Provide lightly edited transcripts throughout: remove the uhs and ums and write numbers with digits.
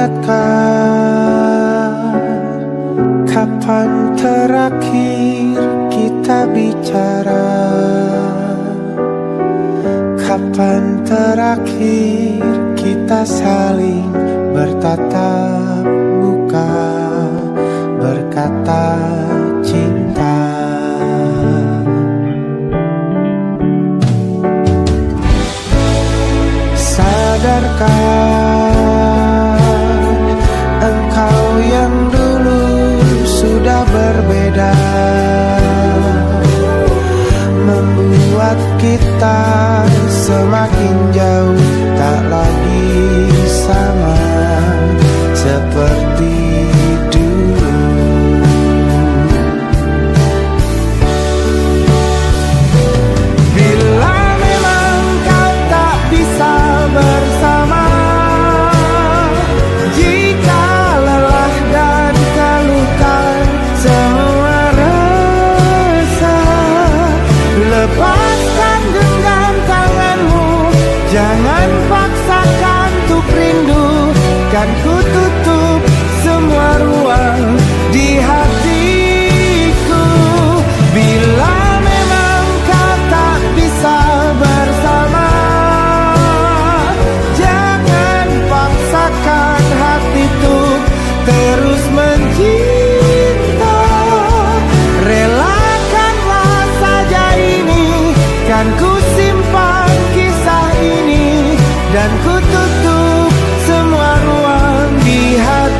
ingatkah kapan terakhir kita bicara? Kapan terakhir kita saling bertatap muka, berkata cinta? Sadarkah engkau yang dulu sudah berbeda, membuat kita semakin jauh, tak lagi sama seperti dulu. Bila memang kau tak bisa bersama, jika lelah dan keluhkan semua rasa, lepaskan genggam tanganmu, jangan paksakan untuk rindu. Kan ku tutup semua ruang di hatiku. Bila memang kau tak bisa bersama, jangan paksakan hati untuk terus mencinta. Relakanlah saja ini, kan ku simpan kisah ini, dan ku tutup semua ruang di hatiku.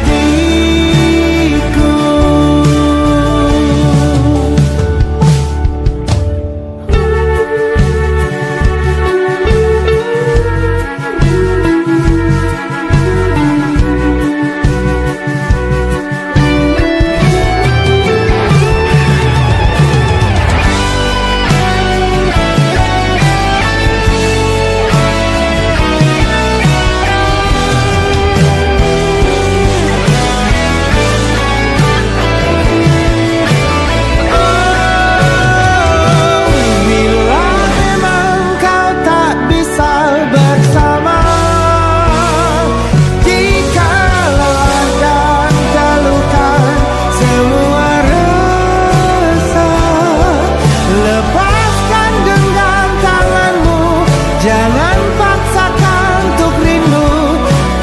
Jangan paksakan untuk rindu,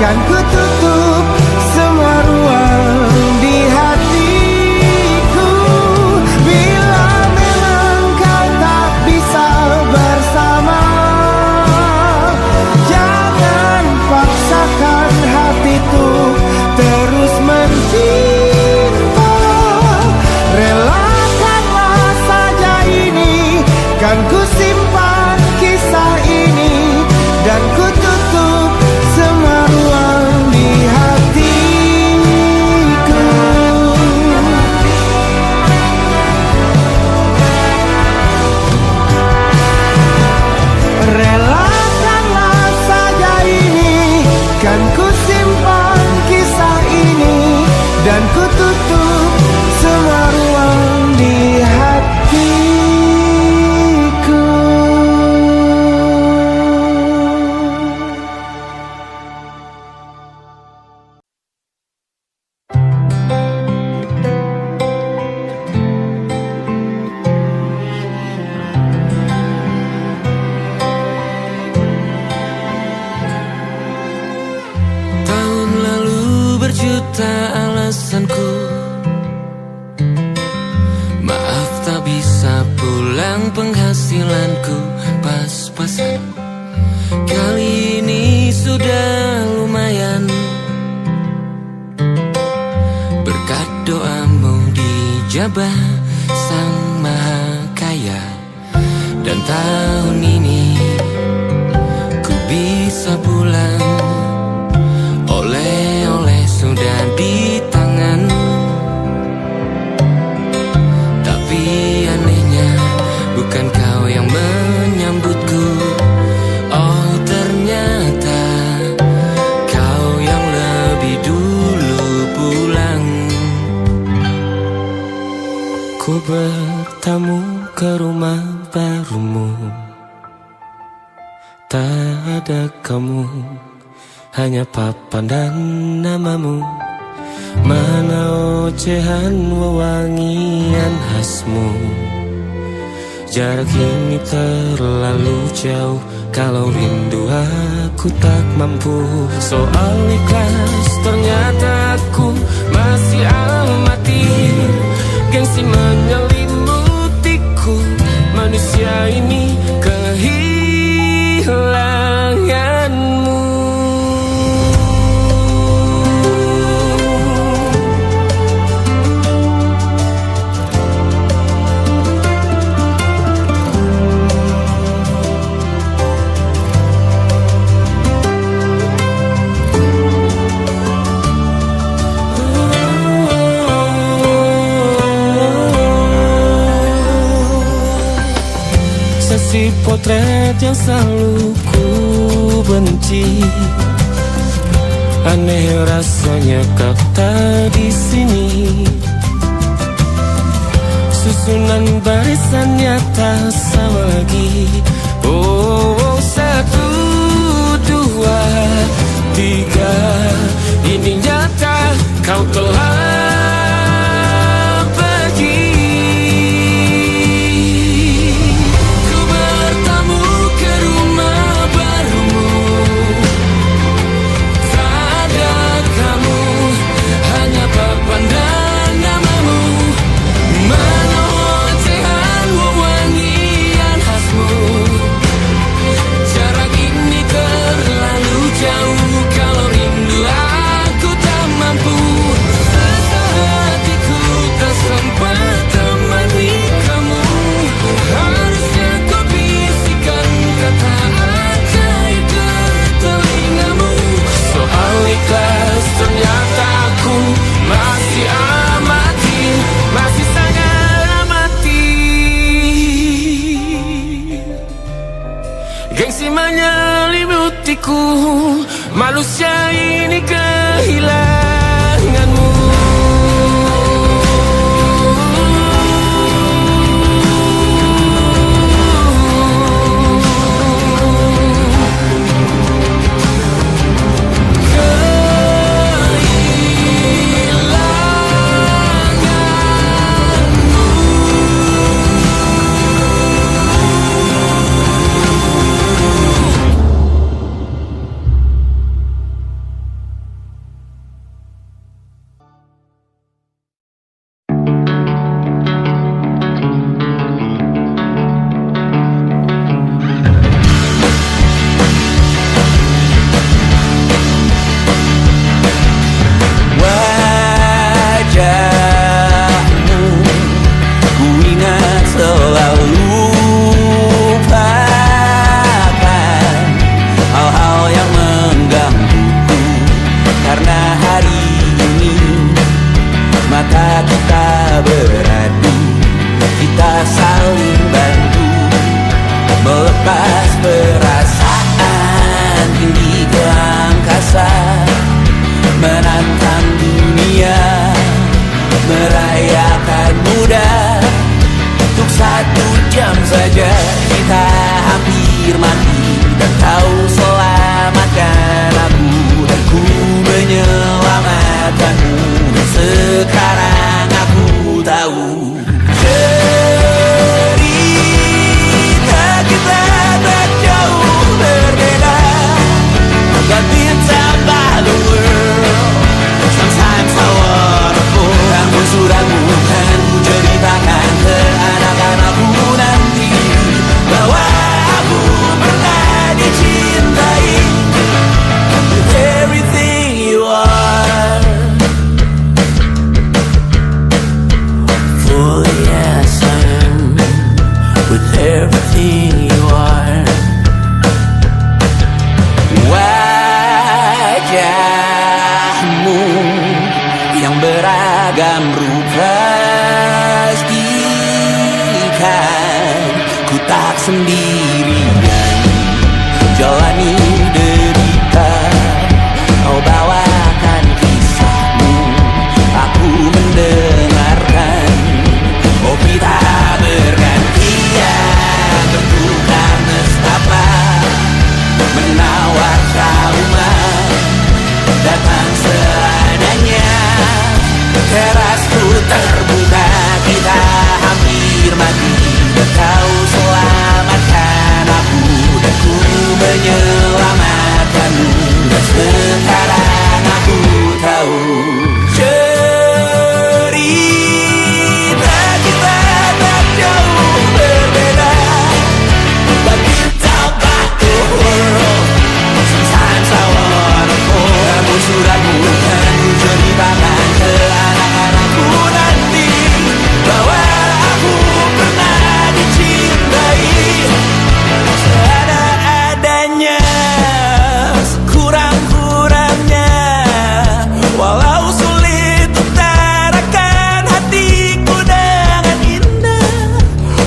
kan ku tutup semua ruang di hatiku. Bila memang kau tak bisa bersama, jangan paksakan hatiku terus mencinta. Relakanlah saja ini, kan ku simpan kisah ini, dan ku tutup semua ruang di hatiku. Relakanlah saja ini, kan ku simpan kisah ini, dan ku tutup semua ruang di hatiku. Berjuta alasanku, maaf tak bisa pulang, penghasilanku pas-pasan. Kali ini sudah lumayan, berkat doamu dijabah Sang Maha Kaya. Dan tahun ini ku bisa pulang, oleh-oleh sudah di tangan. Tapi anehnya bukan kau yang menyambutku. Oh ternyata kau yang lebih dulu pulang. Ku bertamu ke rumah barumu, tak ada kamu, hanya papan dan namamu. Mana ocehan wewangian khasmu. Jarak ini terlalu jauh, kalau rindu aku tak mampu. Soal ikhlas ternyata aku masih amati. Gengsi menyelimutiku, manusia ini kehilanganmu. Si potret yang selalu ku benci, aneh rasanya kau tak di sini. Susunan barisannya tak sama lagi. Oh, 1, 2, 3, ini nyata kau telah manusia ini kehilanganmu. beragam rupa pastikan ku tak sendirian jalani derita, kau bawakan kisahmu, aku mendengarkan. Oh kita bergantian bertukar nestapa, menawar trauma terbuka kita hampir mati, dan kau selamatkan aku, dan ku menyelamatkanmu, dan sekarang aku tahu cerita kita tak jauh berbeda. But you talk about the world, sometimes I wanna fall. Kamu sudah bukan ku ceritakan ke anak-anakku nanti bahwa aku pernah dicintai seadanya-adanya, sekurang-kurangnya. Walau sulit utarakan hatiku dengan indah,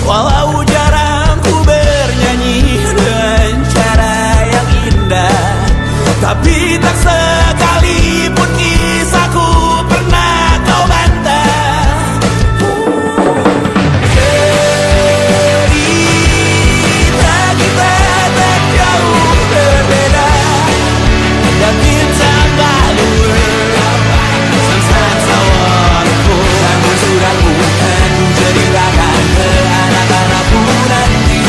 walau jarang ku bernyanyi dengan cara yang indah, tapi tak sekalipun kisahku pernah kau bantah. Cerita kita tak jauh berbeda, but it's about the world. Sometimes I wanna fall. Kamu sudah bukan ku ceritakan ke anak-anakku nanti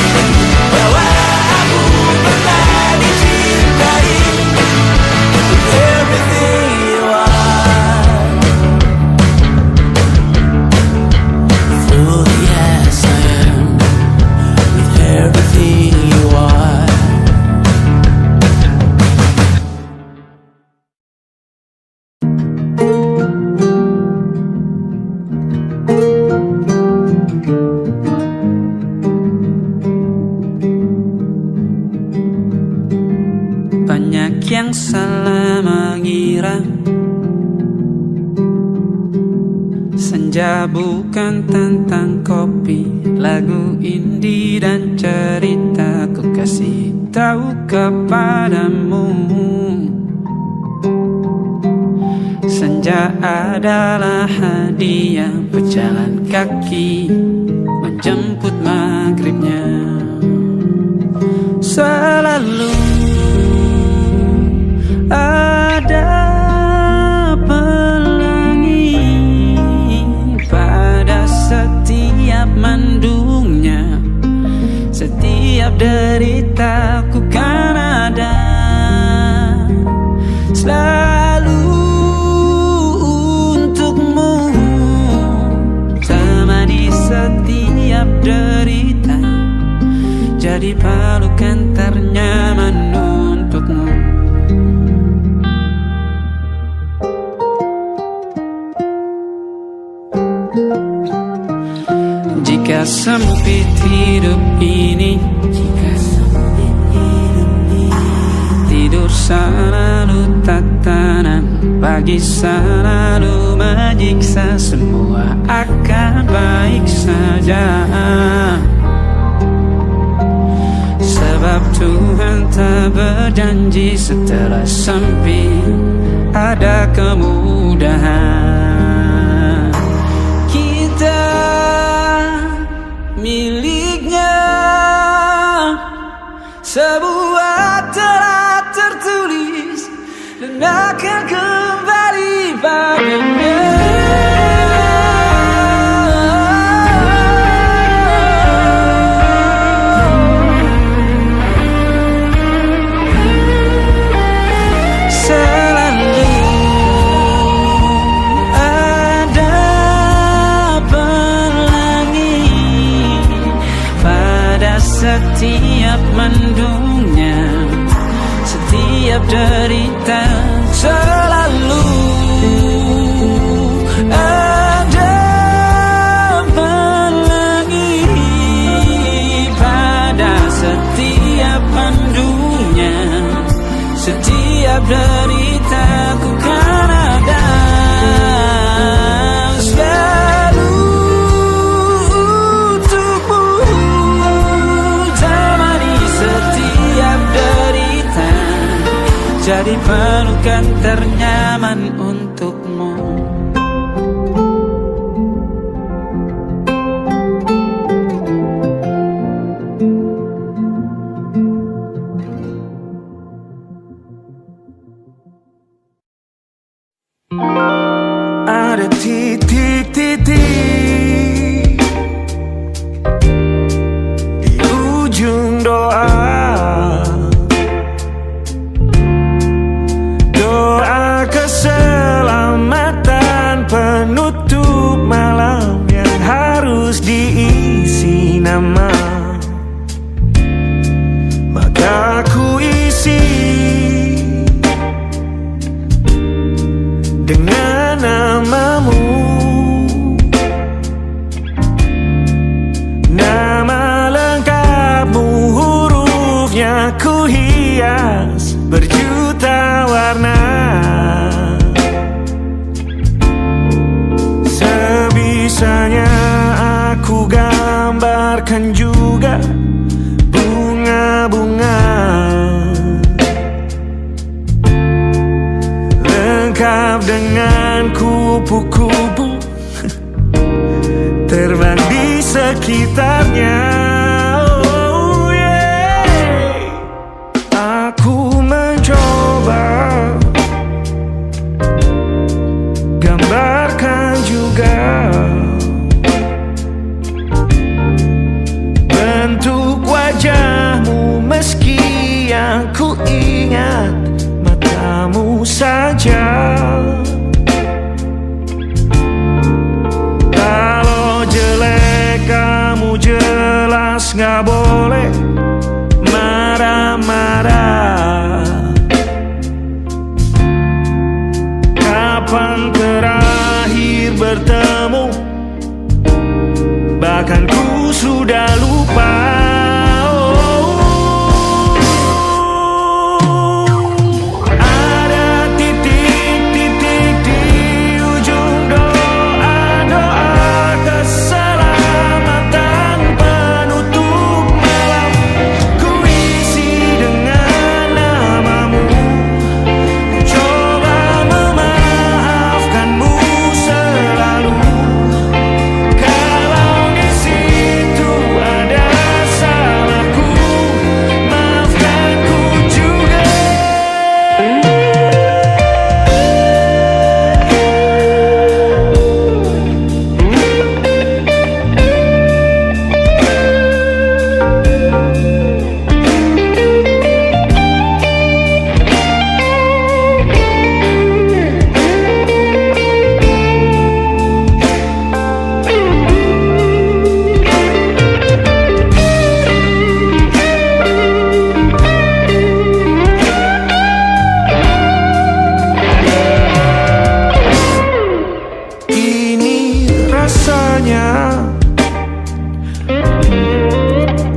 bahwa aku pernah dicintai. Everything you are, fully as I am, with everything you are. Banyak yang salah mengira senja bukan tentang kopi, lagu indie dan cerita ku kasih tahu kepadamu. Senja adalah hadiah pejalan kaki menjemput maghribnya. Selalu ada pelangi pada setiap mendungnya, setiap deritaku kan ada selalu untukmu, temani setiap derita, jadi pelukan ternyaman untukmu. Jika sempit hidup ini, tidur selalu tatanan, pagi selalu menyiksa, semua akan baik saja. Sebab Tuhan tak berjanji setelah sempit ada kemudahan. Kita miliknya, sebuah telah tertulis dan akan kembali padanya. Setiap mendungnya, setiap derita, selalu ada pelangi pada setiap mendungnya, setiap derita ku kan ada selalu untukmu. Jadi pelukan ternyaman untukmu. Ada titik-titik nama, maka ku isi dengan namamu. Nama lengkapmu, hurufnya ku hias berjuta warna. Sebisanya aku gambarkan juga bunga-bunga, lengkap dengan kupu-kupu terbang di sekitarnya. Oh yeah. Aku mencoba gambarkan juga bentuk wajahmu, meski yang ku ingat matamu saja. Kalau jelek kamu jelas gak boleh marah-marah. Kapan terakhir bertemu, bahkan ku sudah lupa.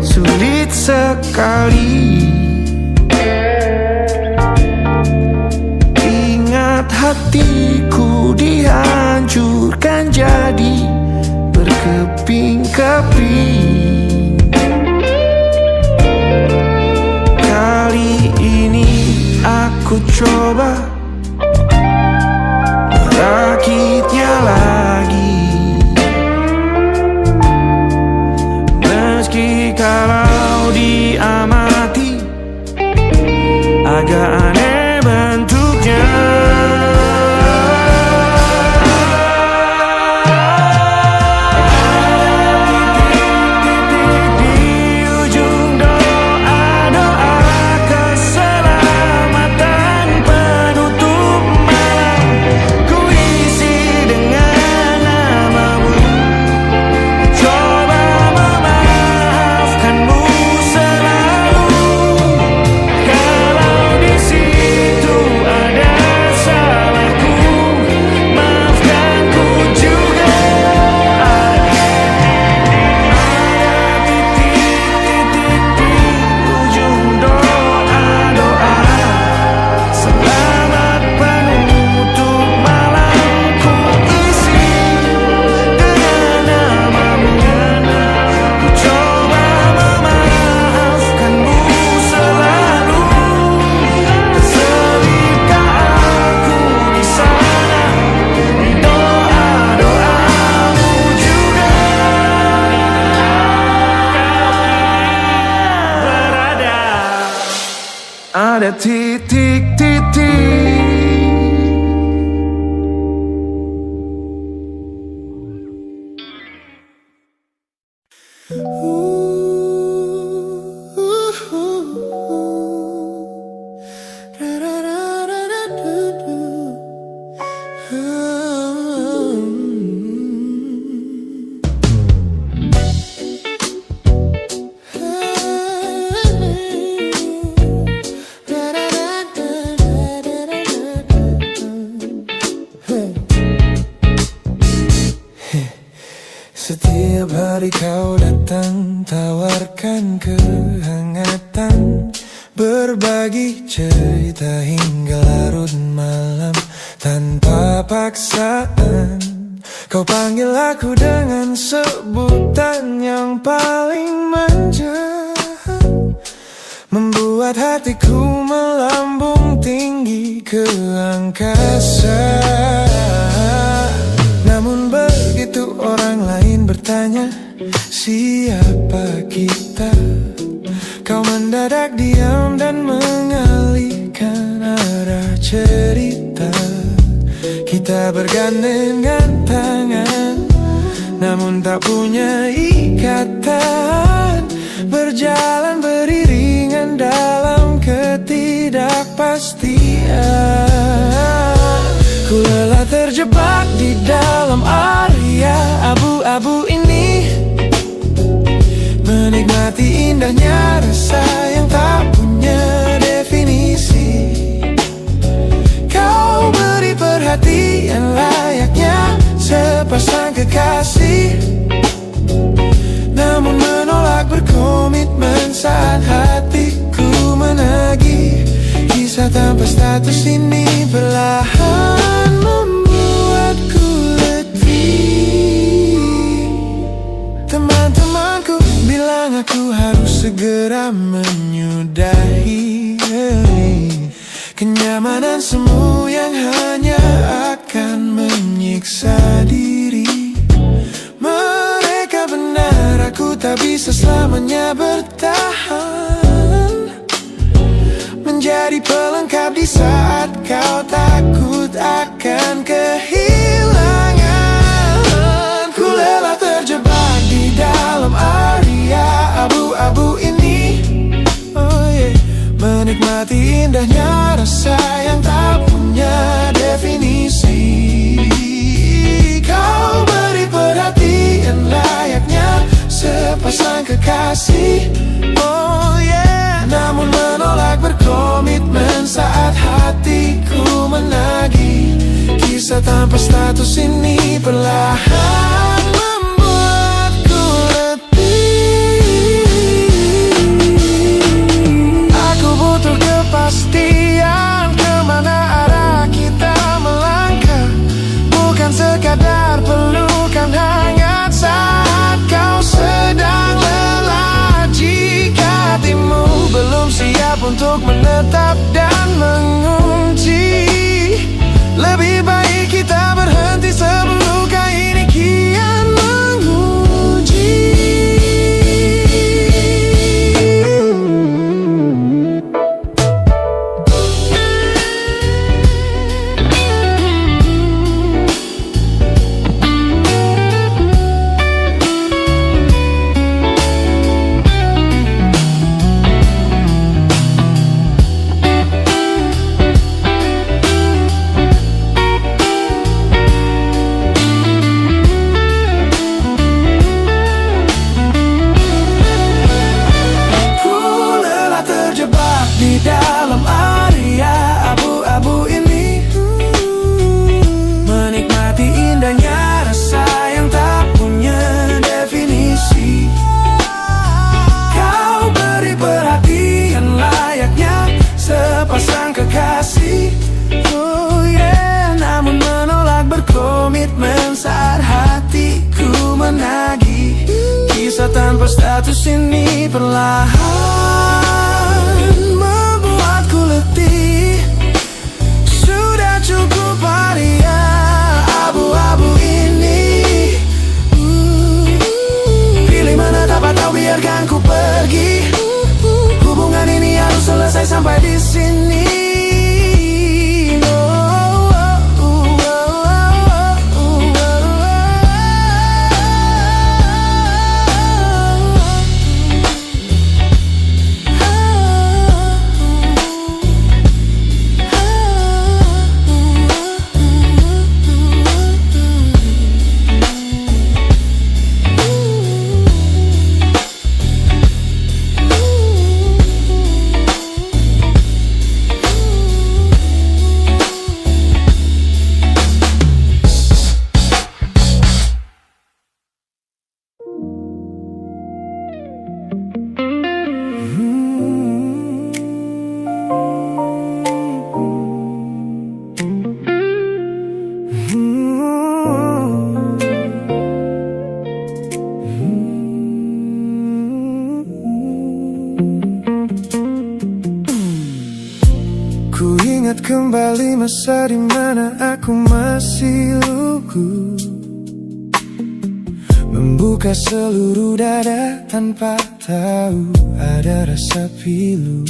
Sulit sekali ingat hatiku dihancurkan jadi berkeping-keping. Kali ini aku coba merakitnya lagi. Meski kalau diamati agak aneh bentuknya. Ada titik-titik. hari kau datang, tawarkan kehangatan, berbagi cerita hingga larut malam tanpa paksaan. Kau panggil aku dengan sebutan yang paling manja, membuat hatiku melambung tinggi ke angkasa. Namun begitu orang lain bertanya, siapa kita? Kau mendadak diam dan mengalihkan arah cerita. Kita bergandengan tangan, namun tak punya ikatan, berjalan beriringan dalam ketidakpastian. Ku lelah terjebak di dalam area abu-abu ini, menikmati indahnya rasa yang tak punya definisi. Kau beri perhatian layaknya sepasang kekasih, namun menolak berkomitmen saat hatiku menagih. Kisah tanpa status ini perlahan membuatku letih. Teman-temanku bilang aku harus segera menyudahi kenyamanan semu yang hanya akan menyiksa diri. Mereka benar, aku tak bisa selamanya bertahan, menjadi pelengkap di saat kau takut akan kehilangan. Ku lelah terjebak di dalam area abu-abu ini, menikmati indahnya rasa yang tak punya definisi. Kau beri perhatian layaknya sepasang kekasih, namun menolak berkomitmen saat hatiku menagih. Kisah tanpa status ini perlahan membuatku letih. Aku butuh kepastian kemana arah kita melangkah, bukan sekadar pelukan hangat saat kau sedang lelah. Jika hatimu belum siap untuk menetap dan mengunci, lebih baik kita berhenti sebelum luka ini kian menguji. Di dalam area abu-abu ini, menikmati indahnya rasa yang tak punya definisi. Kau beri perhatian layaknya sepasang kekasih, namun menolak berkomitmen saat hatiku menagih. Kisah tanpa status ini perlahan membuatku letih. Sudah cukup area abu-abu ini, pilih mana dapat tahu, biarkan ku pergi. Hubungan ini harus selesai sampai di sini. Ku ingat kembali masa dimana aku masih lugu, membuka seluruh dada tanpa tahu ada rasa pilu.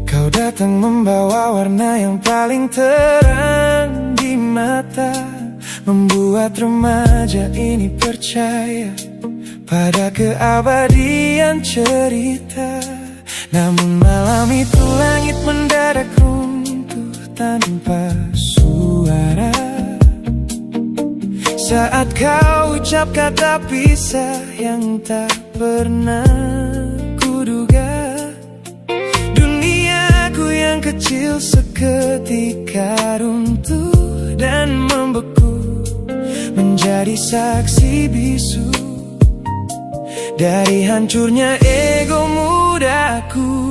Kau datang membawa warna yang paling terang di mata, membuat remaja ini percaya pada keabadian cerita. Namun malam itu langit mendadak runtuh tanpa suara saat kau ucap kata pisah yang tak pernah kuduga. Duniaku yang kecil seketika runtuh dan membeku, menjadi saksi bisu dari hancurnya ego mudaku.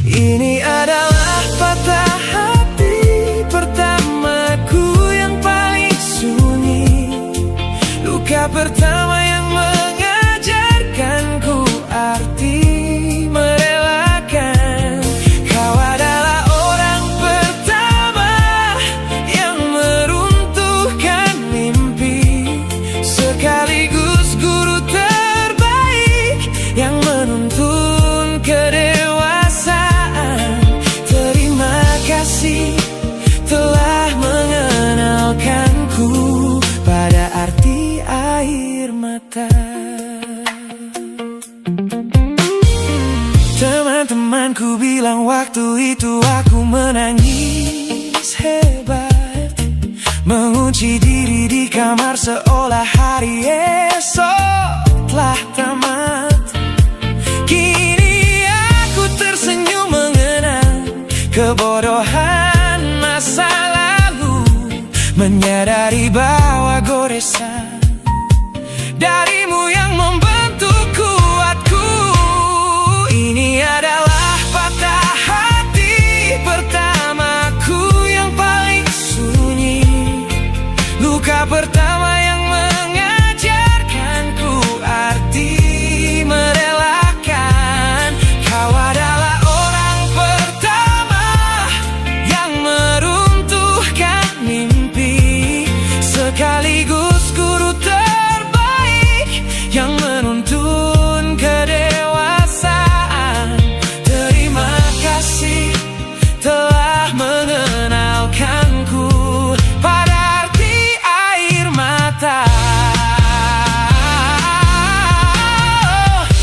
Ini adalah patah hati pertamaku yang paling sunyi, luka pertama yang mengajarkanku arti merelakan. Kau adalah orang pertama yang meruntuhkan mimpi, sekaligus guru terbaik yang menuntun kedewasaan. Terima kasih telah mengenalkanku pada arti air mata. Teman-temanku bilang waktu itu aku menangis hebat, mengunci diri di kamar seolah hari esok telah tamat. Kini aku tersenyum mengenang kebodohan masa lalu, menyadari bahwa goresan darimu yang membentuk kuatku. Ini adalah patah hati pertamaku yang paling sunyi, luka pertama yang mengajarkanku arti merelakan. Kau adalah orang pertama yang meruntuhkan mimpi, sekaligus guru terbaik yang menuntun kedewasaan. Terima kasih telah mengenalkanku pada arti air mata.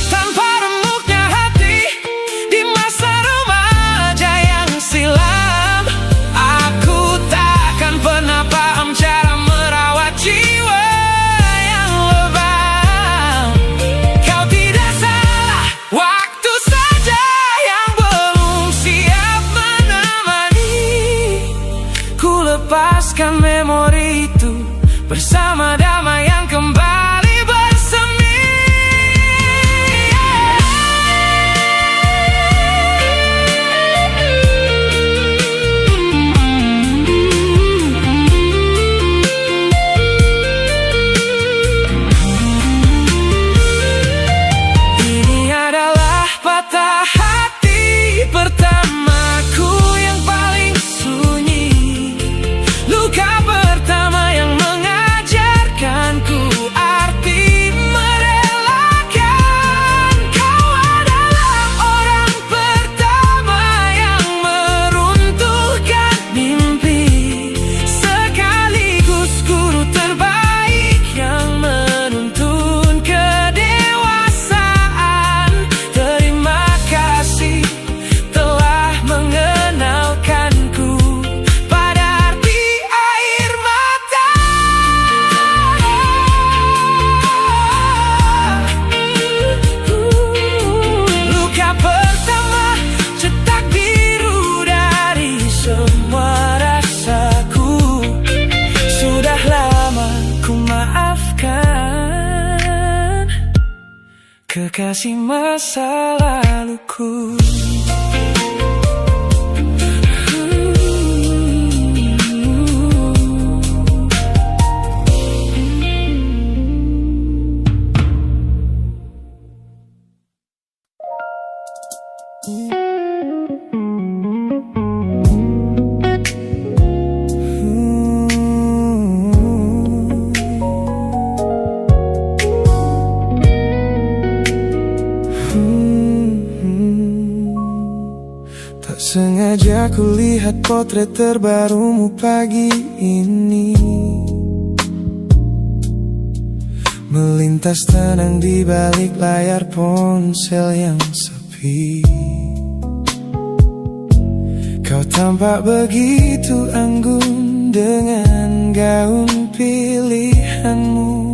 Tanpa remuknya hati di masa remaja yang silam, aku takkan pernah paham cara merawat jiwa yang lebam. Kau tidak salah, waktu saja yang belum siap menemani. Ku lepaskan memori itu bersama damai yang kembali bersemi. Ini adalah patah hati pertamaku yang paling sunyi, luka pertama yang mengajarkanku arti merelakan. Kau adalah orang pertama yang meruntuhkan mimpi, sekaligus guru terbaik yang menuntun kedewasaan. Terima kasih telah mengenalkanku pada arti air mata. Luka pertama cetak biru dari semua rasaku. Sudah lama ku maafkan kekasih masa laluku. sengaja kulihat potret terbarumu pagi ini, melintas tenang di balik layar ponsel yang sepi. Kau tampak begitu anggun dengan gaun pilihanmu,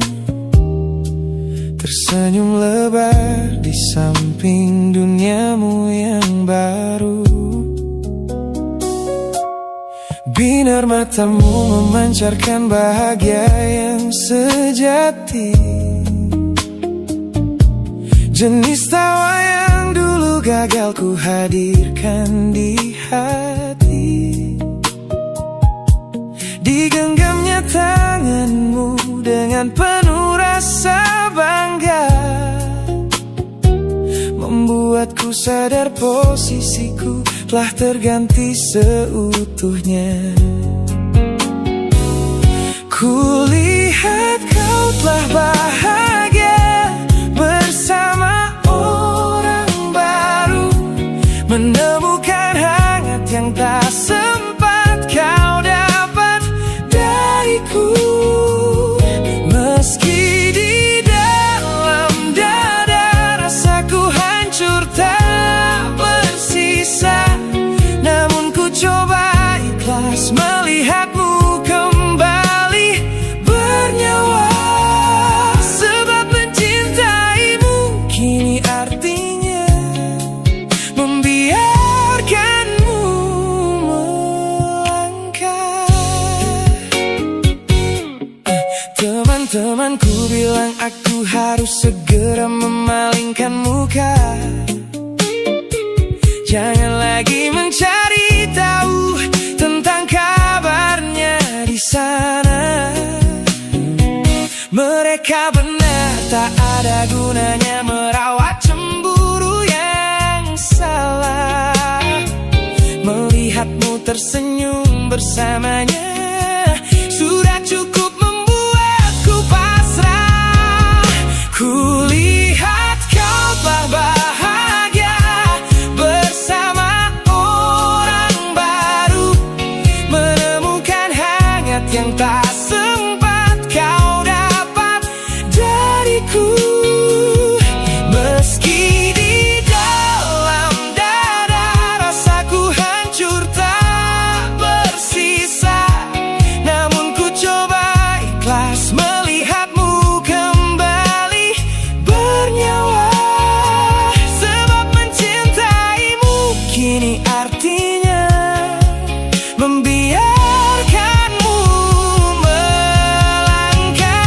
tersenyum lebar di samping duniamu yang baru. Binar matamu memancarkan bahagia yang sejati, jenis tawa yang dulu gagal ku hadirkan di hati. Digenggamnya tanganmu dengan penuh rasa bangga, membuatku sadar posisiku telah terganti seutuhnya. Kulihat kau telah bahagia bersama orang baru, menemukan hangat yang tak sempat kau dapat dariku. Meski di dalam dada rasaku hancur tak bersisa, namun ku coba ikhlas melihatmu kembali bernyawa. Sebab mencintaimu kini artinya membiarkanmu melangkah. Teman-temanku bilang aku harus segera memalingkan muka, jangan lagi mencari tahu tentang kabarnya di sana. Mereka benar, tak ada gunanya merawat cemburu yang salah. Melihatmu tersenyum bersamanya sudah cukup membuatku pasrah. Kulihat kau telah bahagia bersama orang baru, menemukan hangat yang tak sempat kau dapat dariku. Meski di dalam dada rasaku hancur tak bersisa, namun ku coba ikhlas melihatmu kembali bernyawa. Sebab mencintaimu kini artinya membiarkanmu melangkah.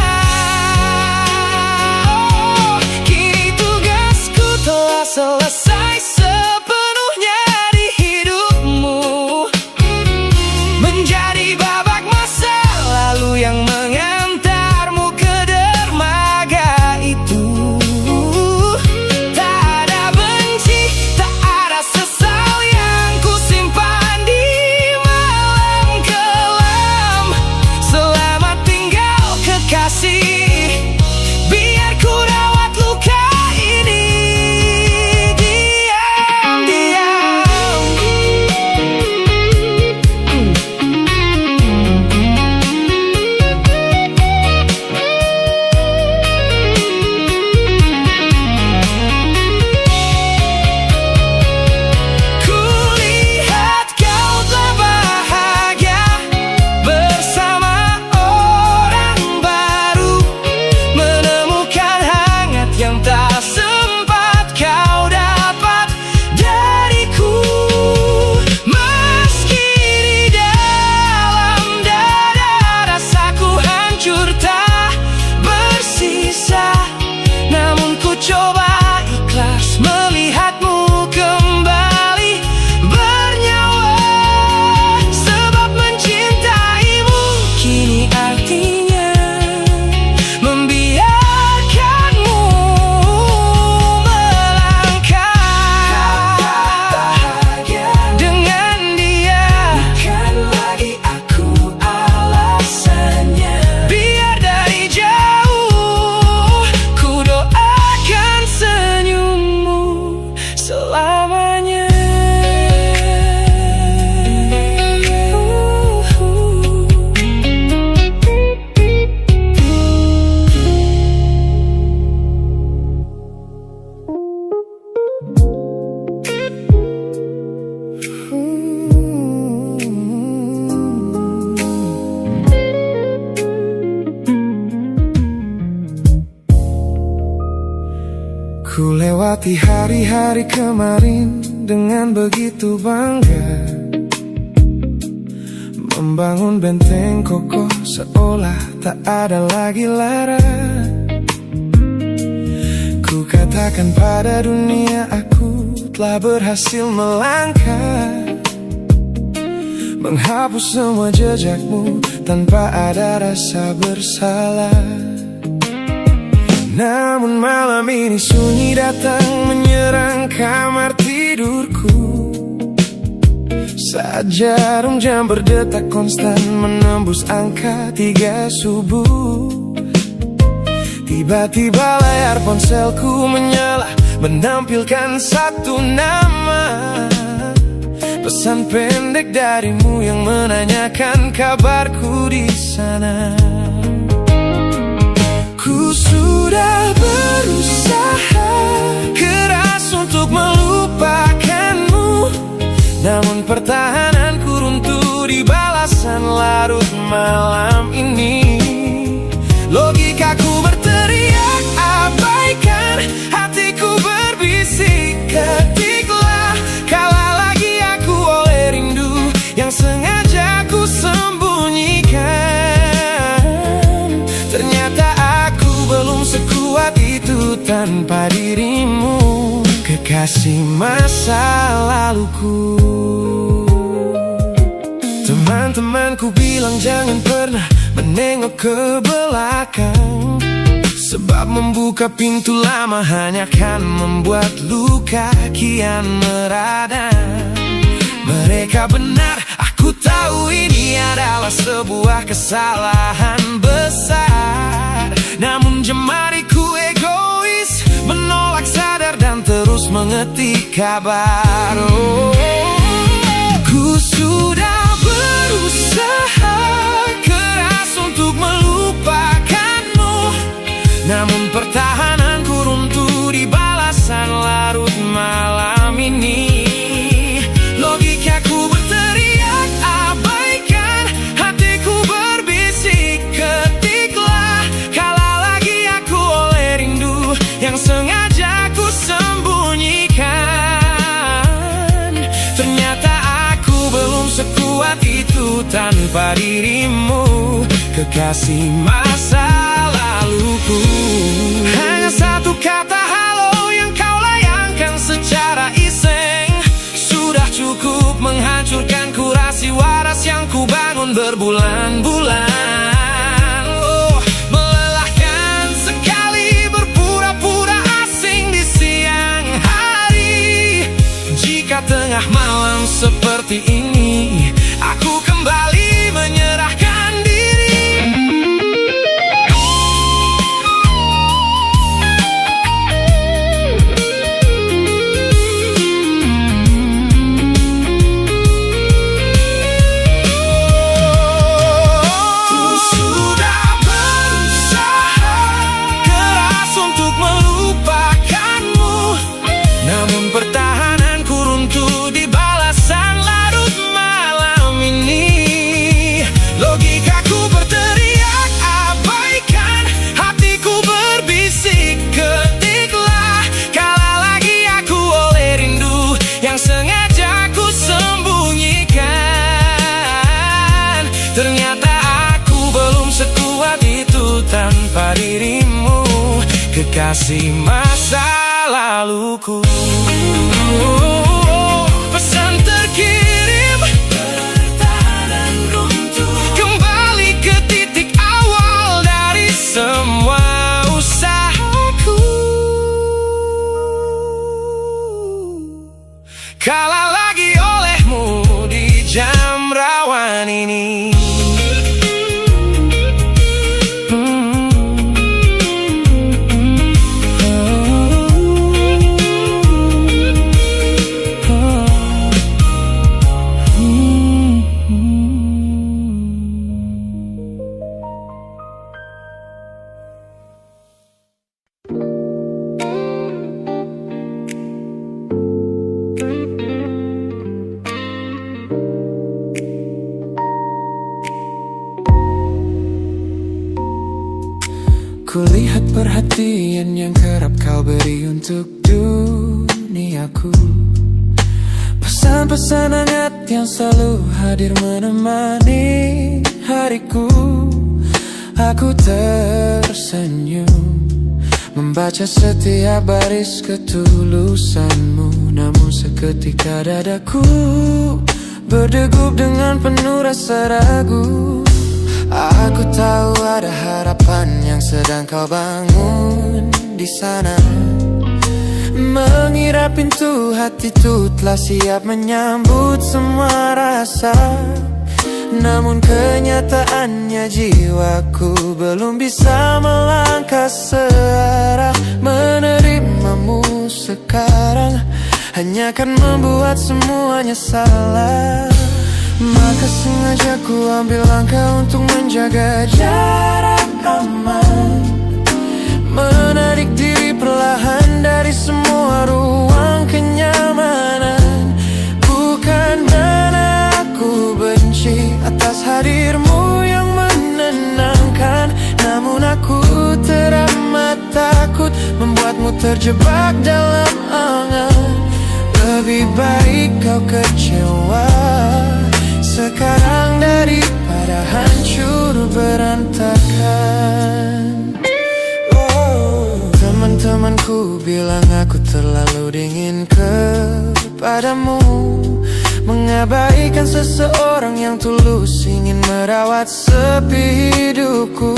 Kini tugasku telah selesai sepenuhnya di hidupmu, menjadi babak masa lalu yang mengantarmu ke dermaga itu. Tak ada benci, tak ada sesal yang ku simpan di malam Melewati hari-hari kemarin dengan begitu bangga, membangun benteng kokoh seolah tak ada lagi lara. Ku katakan pada dunia aku telah berhasil melangkah, menghapus semua jejakmu tanpa ada rasa bersalah. Namun malam ini sunyi datang menyerang kamar tidurku, saat jarum jam berdetak konstan menembus angka 3 subuh. Tiba-tiba layar ponselku menyala, menampilkan satu nama, pesan pendek darimu yang menanyakan kabarku di sana. Ku sudah berusaha keras untuk melupakanmu, namun pertahananku runtuh di balasan larut malam ini. Logikaku berteriak abaikan, hatiku berbisik ketiklah. Kalah lagi aku oleh rindu yang sengaja ku sembunyikan. Ternyata aku belum sekuat itu tanpa dirimu, kekasih masa laluku. Teman-temanku bilang jangan pernah menengok ke belakang, sebab membuka pintu lama hanya akan membuat luka kian meradang. Mereka benar, aku tahu ini adalah sebuah kesalahan besar. Namun jemariku egois, menolak sadar dan terus mengetik kabar. Ku sudah berusaha keras untuk melupakanmu, namun pertahananku runtuh di balasan larut malam ini. Logikaku berteriak abaikan, hatiku berbisik ketiklah. Kalah lagi aku oleh rindu yang sengaja ku sembunyikan. Ternyata aku belum sekuat itu tanpa dirimu, kekasih masa laluku. Hanya satu kata halo yang kau layangkan secara iseng, sudah cukup menghancurkan kurasi waras yang ku bangun berbulan-bulan. Oh, melelahkan sekali berpura-pura asing di siang hari. Jika tengah malam seperti ini aku kembali menyerahkan diri. Tanpa dirimu, kekasih masa laluku. Pesan terkirim, pertahanan runtuh, kembali ke titik awal dari semua usahaku. Kalah lagi olehmu di jam rawan ini. Kulihat perhatian yang kerap kau beri untuk diriku. duniaku. Pesan-pesan hangat yang selalu hadir menemani hariku. Aku tersenyum membaca setiap baris ketulusanmu. Namun seketika dadaku berdegup dengan penuh rasa ragu. Aku tahu ada harapan yang sedang kau bangun di sana. Mengira pintu hati itu telah siap menyambut semua rasa. Namun kenyataannya jiwaku belum bisa melangkah searah. Menerimamu sekarang hanya akan membuat semuanya salah. Maka sengaja ku ambil langkah untuk menjaga jarak aman, menarik diri perlahan dari semua ruang kenyamanan. Bukan karena aku benci atas hadirmu yang menenangkan, namun aku teramat takut membuatmu terjebak dalam angan. Lebih baik kau kecewa sekarang daripada hancur berantakan. Teman-temanku bilang aku terlalu dingin kepadamu, mengabaikan seseorang yang tulus ingin merawat sepi hidupku.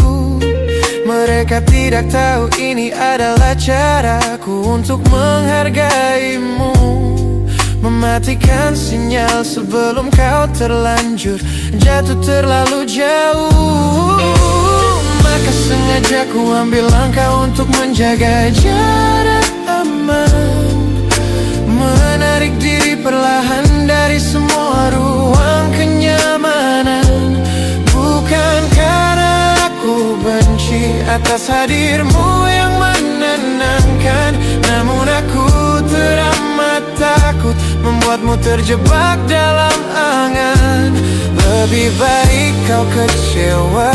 Mereka tidak tahu ini adalah caraku untuk menghargaimu, mematikan sinyal sebelum kau terlanjur jatuh terlalu jauh. Maka sengaja ku ambil langkah untuk menjaga jarak aman, menarik diri perlahan dari semua ruang kenyamanan. Bukan karena aku benci atas hadirmu yang menenangkan, namun aku teramat takut membuatmu terjebak dalam angan. Lebih baik kau kecewa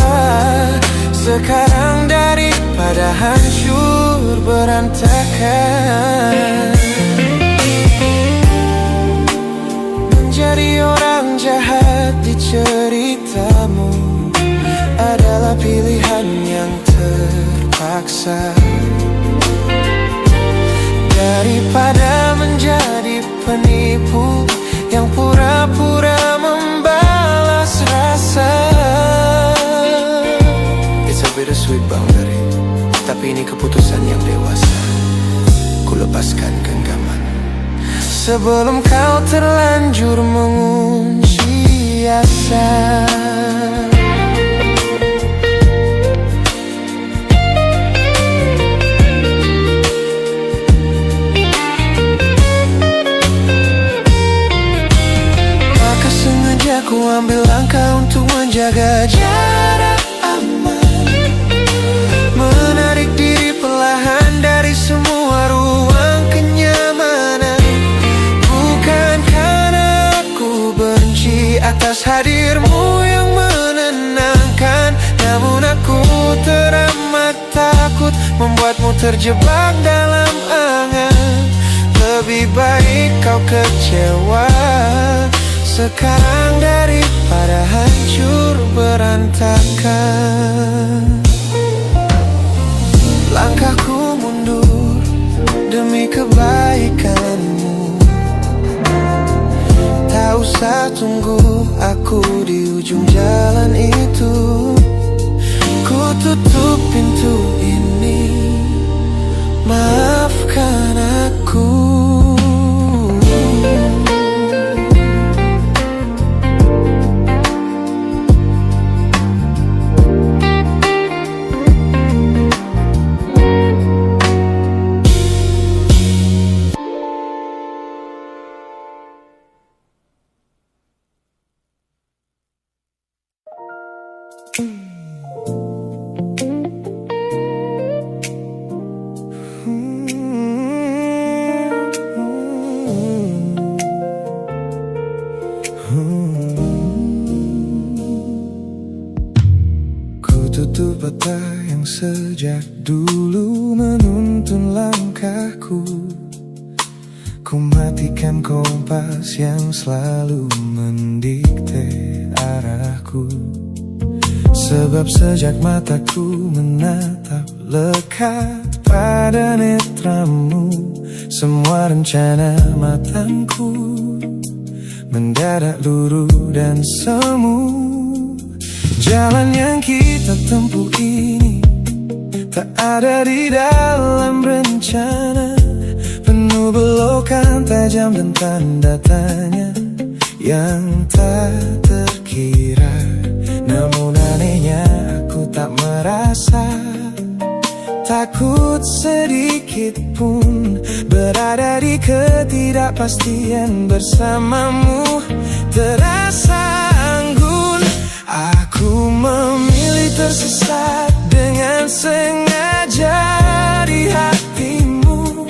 sekarang daripada hancur berantakan. Menjadi orang jahat di ceritamu adalah pilihan yang terpaksa, daripada menjadi penipu yang pura-pura membalas rasa. It's a bittersweet boundary, tapi ini keputusan yang dewasa. Ku lepaskan genggaman sebelum kau terlanjur mengunci asa. Ku ambil langkah untuk menjaga jarak aman, menarik diri perlahan dari semua ruang kenyamanan. Bukan karena aku benci atas hadirmu yang menenangkan, namun aku teramat takut membuatmu terjebak dalam angan. Lebih baik kau kecewa sekarang daripada hancur berantakan. Langkahku mundur demi kebaikanmu. Tak usah tunggu aku di ujung jalan itu. Ku tutup pintu ini, maafkan aku. Tutup mata yang sejak dulu menuntun langkahku, ku matikan kompas yang selalu mendikte arahku. Sebab sejak mataku menatap lekat pada netramu, semua rencana matangku mendadak luruh dan semu. Jalan yang kita tempuh ini tak ada di dalam rencana, penuh belokan tajam dan tanda tanya yang tak terkira. Namun anehnya aku tak merasa takut sedikit pun berada di ketidakpastian bersamamu. Terasa anggun, aku memilih tersesat dengan sengaja di hatimu,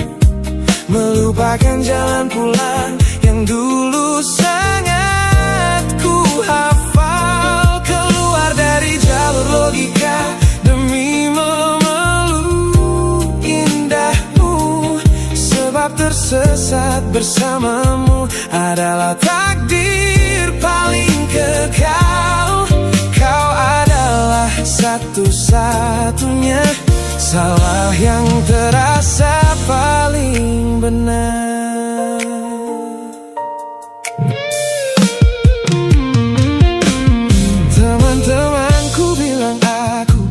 melupakan jalan pulang yang dulu sangat ku hafal. Keluar dari jalur logika demi memeluk indahmu, sebab tersesat bersamamu adalah takdir paling kekal. Kau adalah satu-satunya salah yang terasa paling benar. Teman-temanku bilang aku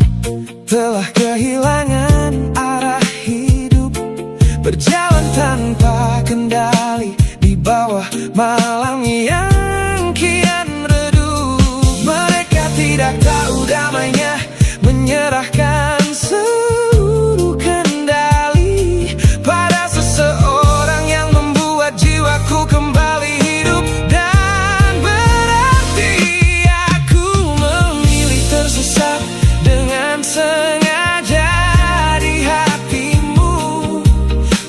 telah kehilangan arah hidup, berjalan tanpa kendali di bawah malam yang kian redup. Mereka tidak tahu damainya menyerahkan seluruh kendali pada seseorang yang membuat jiwaku kembali hidup. Dan berarti aku memilih tersesat dengan sengaja di hatimu,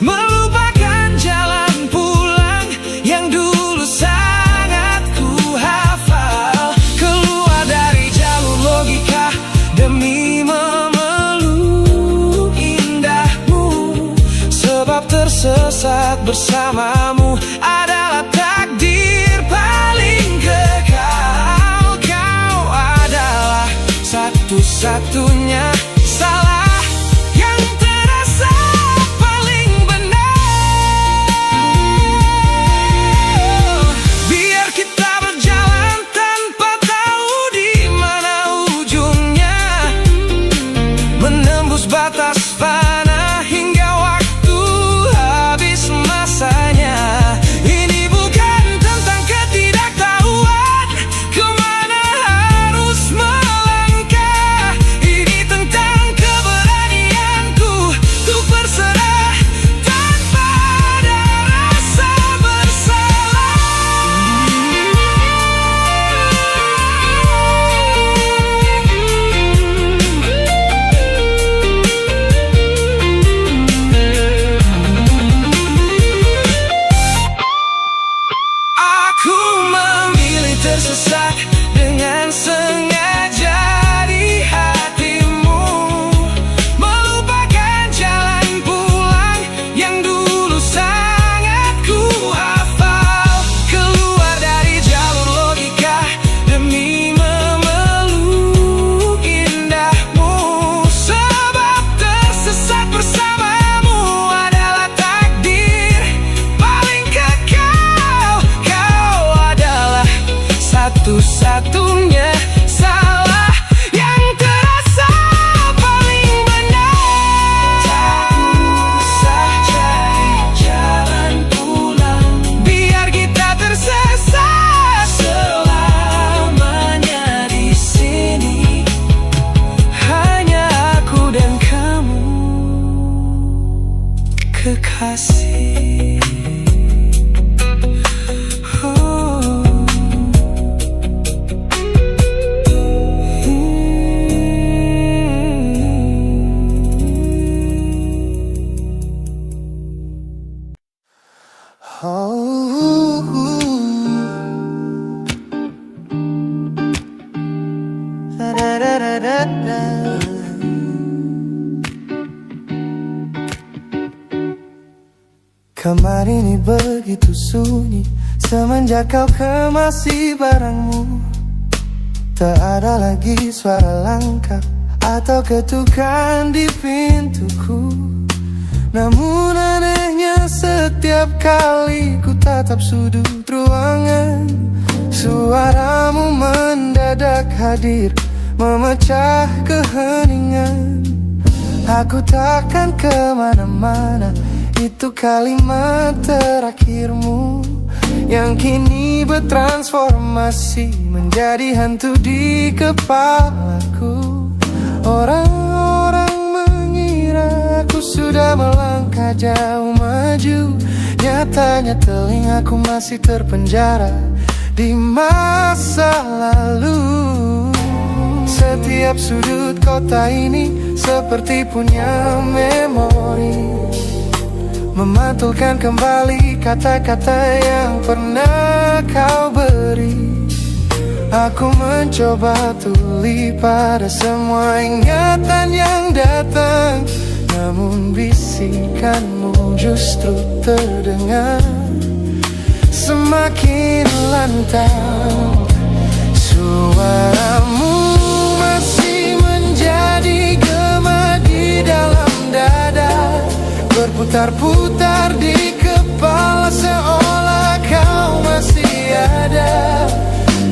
melupakan jalan pulang yang dulu sangat ku hafal. Keluar dari jalur logika demi memeluk indahmu, sebab tersesat bersamamu adalah takdir paling kekal. Kau adalah satu-satunya salah yang terasa paling benar. Biar kita berjalan tanpa tahu di mana ujungnya, menembus batas fana hingga waktu habis masanya. Ini bukan tentang ketidaktahuan kemana harus melangkah, ini tentang keberanianku untuk berserah tanpa ada rasa Aku memilih tersesat dengan sengaja di hatimu, melupakan jalan pulang yang dulu sangat ku hafal. Keluar dari jalur logika demi memeluk indahmu, sebab tersesat bersamamu adalah takdir paling kekal. Kau adalah satu-satunya salah yang terasa paling benar. Tak usah cari jalan pulang, biar kita tersesat selamanya di sini. Hanya aku dan kamu, kekasih. Kamar ini begitu sunyi semenjak kau kemasi barangmu. Tak ada lagi suara langkah atau ketukan di pintuku. Namun anehnya setiap kali ku tatap sudut ruangan, suaramu mendadak hadir memecah keheningan. Aku takkan kemana-mana, itu kalimat terakhirmu yang kini bertransformasi menjadi hantu di kepalaku. Orang-orang mengira aku sudah melangkah jauh maju, nyatanya telingaku masih terpenjara di masa lalu. Setiap sudut kota ini seperti punya memori, memantulkan kembali kata-kata yang pernah kau beri. Aku mencoba tuli pada semua ingatan yang datang, namun bisikanmu justru terdengar semakin lantang. Suaramu masih menjadi gema di dalam dada, berputar-putar di kepala seolah kau masih ada.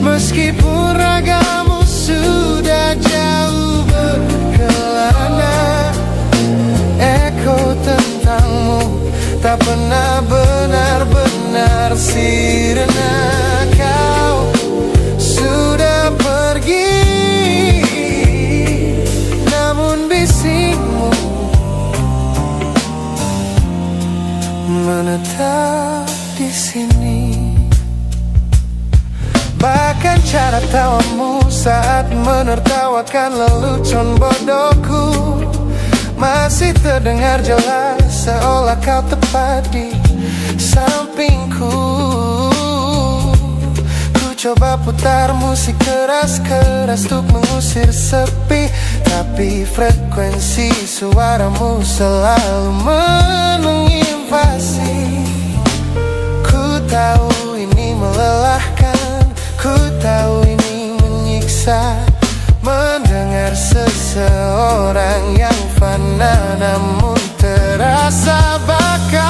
Meskipun ragamu sudah jauh berkelana, eko tentangmu tak pernah benar-benar sirna. Kau sudah pergi, namun bisikmu menetap di sini. Bahkan cara tawamu saat menertawakan lelucon bodohku masih terdengar jelas, seolah kau tepat di sampingku. Ku coba putar musik keras-keras untuk mengusir sepi, tapi frekuensi suaramu selalu menginvasi. Ku tahu ini melelahkan, ku tahu ini menyiksa, mendengar seseorang yang fana namun terasa bakal.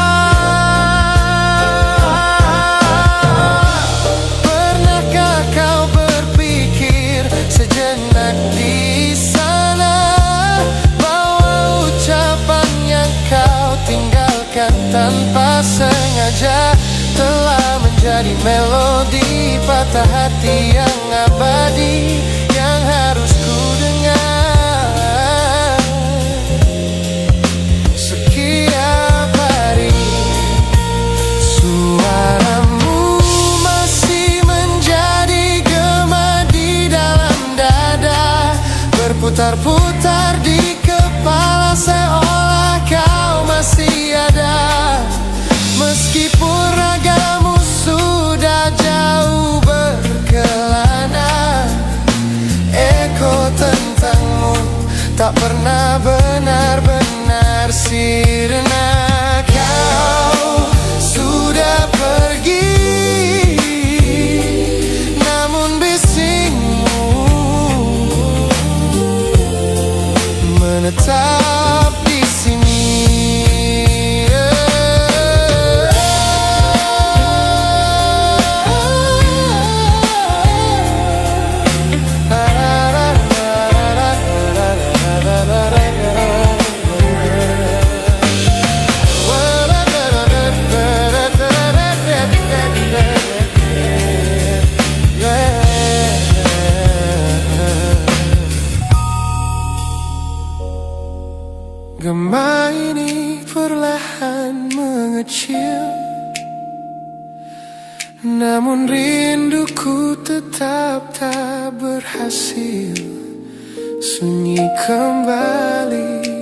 Pernahkah kau berpikir sejenak di sana bahwa ucapan yang kau tinggalkan tanpa sengaja telah menjadi melodi patah hati yang abadi yang harus ku dengar setiap hari. Suaramu masih menjadi gema di dalam dada, berputar-putar di kepala seolah kau masih ada. Meskipun ragamu sudah jauh berkelana, eko tentangmu tak pernah benar-benar sirna. Kau sudah pergi, namun bisikmu menetap di sini. Gema ini perlahan mengecil, namun rinduku tetap tak berhasil sunyi kembali.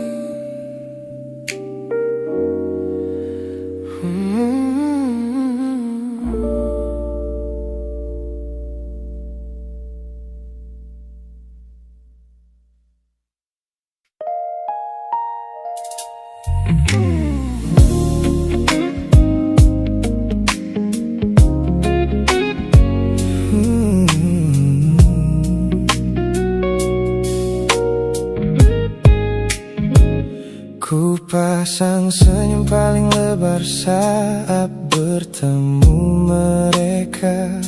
Sepasang senyum paling lebar saat bertemu mereka,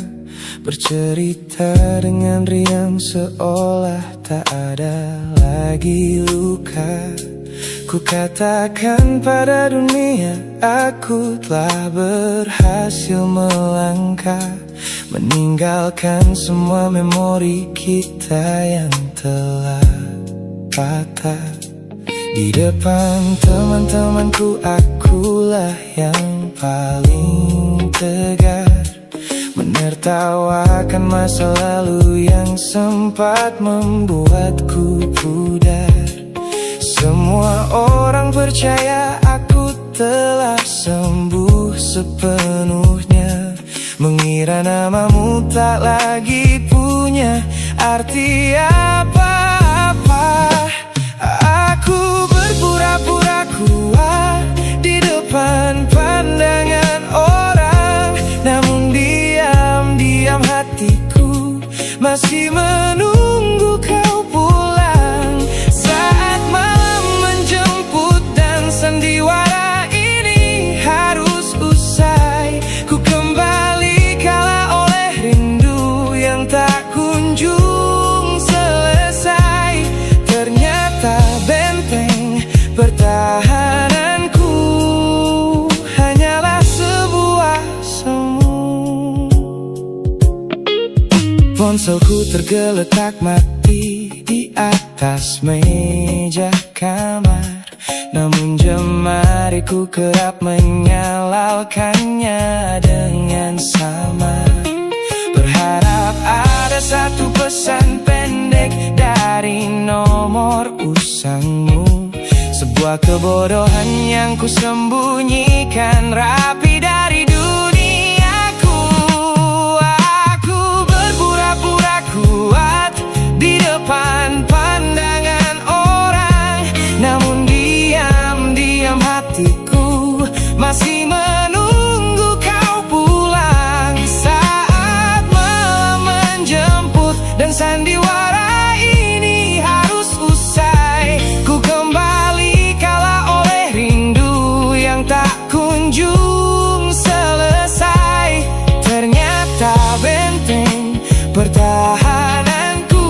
bercerita dengan riang seolah tak ada lagi luka. Ku katakan pada dunia aku telah berhasil melangkah, meninggalkan semua memori kita yang telah patah. Di depan teman-temanku akulah yang paling tegar, menertawakan masa lalu yang sempat membuatku pudar. Semua orang percaya aku telah sembuh sepenuhnya, mengira namamu tak lagi punya arti apa-apa. Aku berpura-pura kuat di depan pandangan orang, namun diam-diam hatiku masih menunggu kau pulang. Saat malam menjemput dan sandiwara ini harus usai, ku kembali kalah oleh rindu yang tak kunjung selesai. Ternyata benteng pertahananku hanyalah sebuah semu. Ponselku tergeletak mati di atas meja kamar, namun jemariku kerap menyalakannya dengan samar. Berharap ada satu pesan pendek dari nomor usangmu, sebuah kebodohan yang ku sembunyikan rapi dari duniaku. Aku berpura-pura kuat di depan pandangan orang, namun diam-diam hatiku masih menunggu kau pulang. Saat malam menjemput dan sandiwara ini harus usai, ku kembali kalah oleh rindu yang tak kunjung selesai. Ternyata benteng pertahananku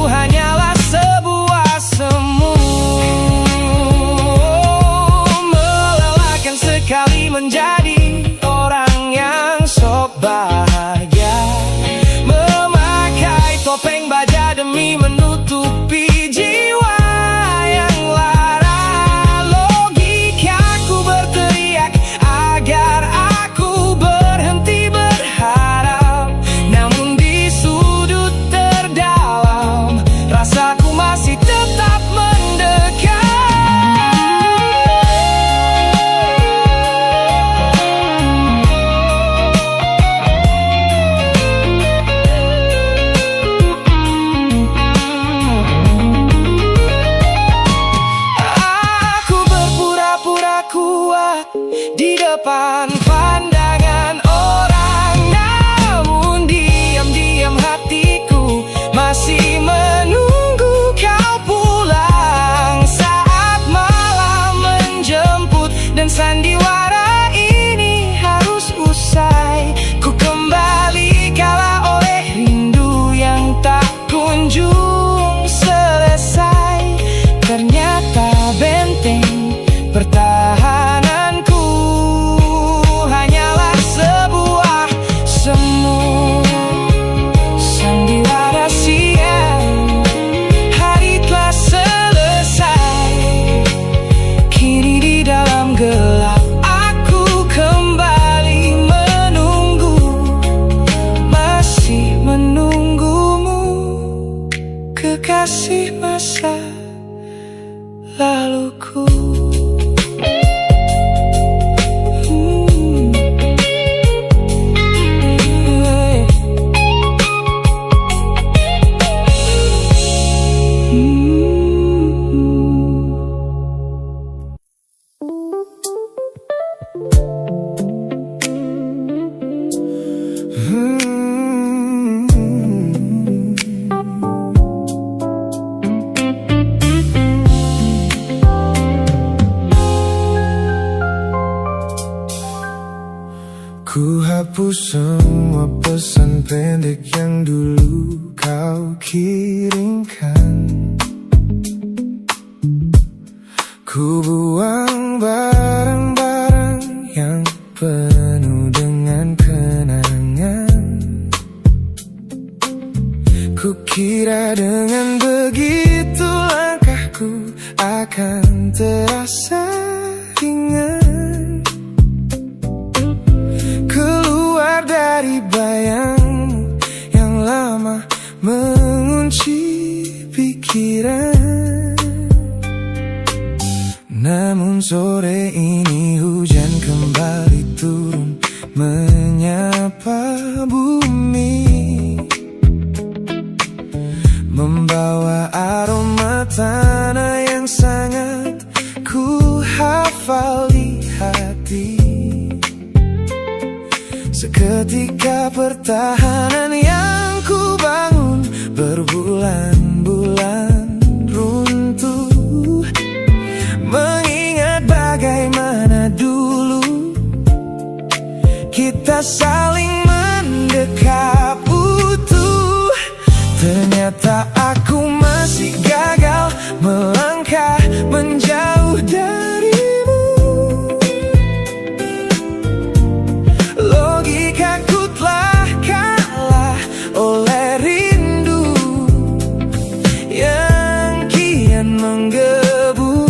hanyalah sebuah semu. Melelahkan sekali menjadi orang yang sok bahagia, memakai topeng baja demi menutupi jiwa yang lara. Logikaku berteriak agar aku berhenti berharap, namun di sudut terdalam rasaku masih tetap mendekat. Aku berpura-pura kuat di depan pandangan orang, namun diam-diam hatiku masih menunggu kau pulang. Saat malam menjemput dan sandiwara ini harus usai, ku kembali kalah oleh rindu yang tak kunjung selesai. Ternyata benteng pertahananku hanyalah sebuah semu. Sandiwara siang, hari telah selesai. Kini di dalam gelap aku kembali menunggu, masih menunggumu, kekasih masa laluku. pendek yang dulu kau kirimkan. Ku buang barang-barang yang penuh dengan kenangan. Ku kira dengan begitu langkahku akan terasa ringan. Keluar dari bayangmu yang lama mengunci pikiran. Namun sore ini hujan kembali turun menyapa bumi, membawa aroma tanah yang sangat ku hafal di hati. Seketika pertahanan yang ku bangun berbulan-bulan runtuh. Mengingat bagaimana dulu kita saling mendekap utuh. Ternyata aku masih gagal melangkah menjauh darimu. Logikaku telah kalah oleh rindu yang kian menggebu.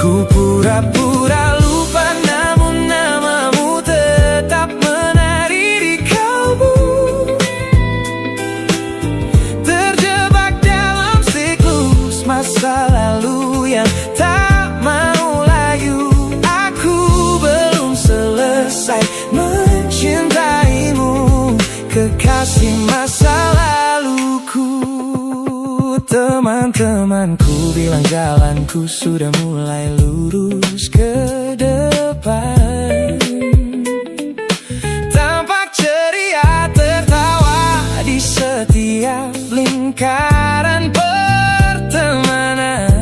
Ku pura-pura lupa namun namamu tetap menari di kalbu. Terjebak dalam siklus masa lalu yang tak mau layu. Aku belum selesai mencintaimu, kekasih masa laluku. Teman-temanku bilang jalanku sudah mulai lurus ke depan. Tampak ceria tertawa di setiap lingkaran pertemanan.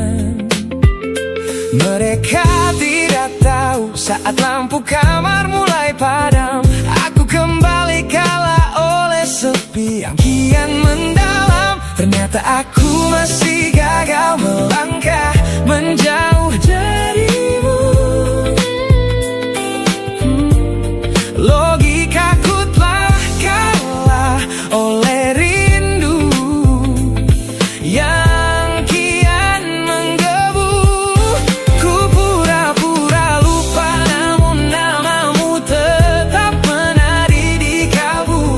Mereka tidak tahu saat lampu kamar mulai padam, aku kembali kalah oleh sepi yang kian mendalam. Ternyata aku masih gagal melangkah menjauh darimu. Logikaku telah kalah oleh rindu yang kian menggebu. Ku pura-pura lupa namun namamu tetap menari di kalbu.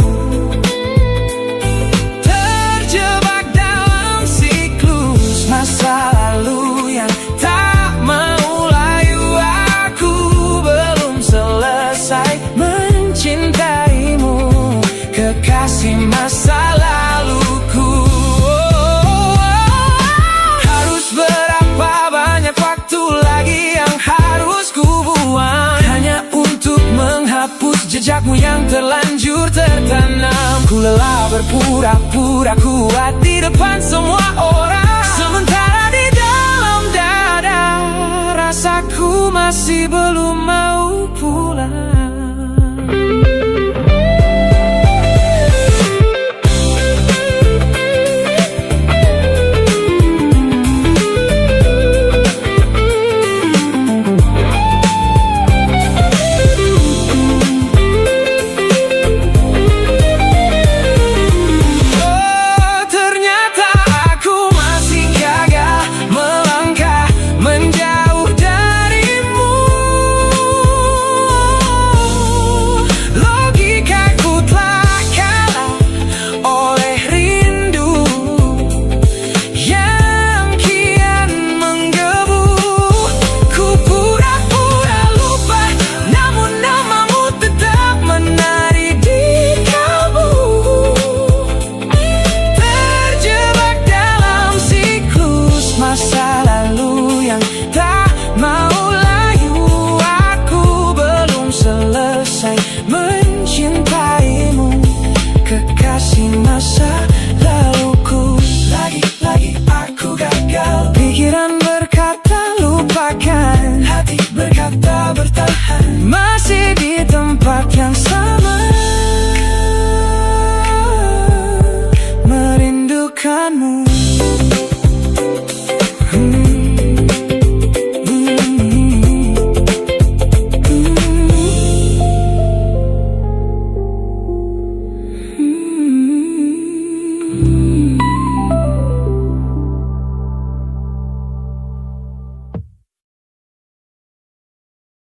Terjebak dalam siklus masa lalu yang tak mau layu. Aku belum selesai mencintaimu, kekasih masa laluku. Harus berapa banyak waktu lagi yang harus ku buang hanya untuk menghapus jejakmu yang terlanjur tertanam. Ku lelah berpura-pura kuat di depan semua orang, sementara di dalam dada rasaku masih belum mau pulang.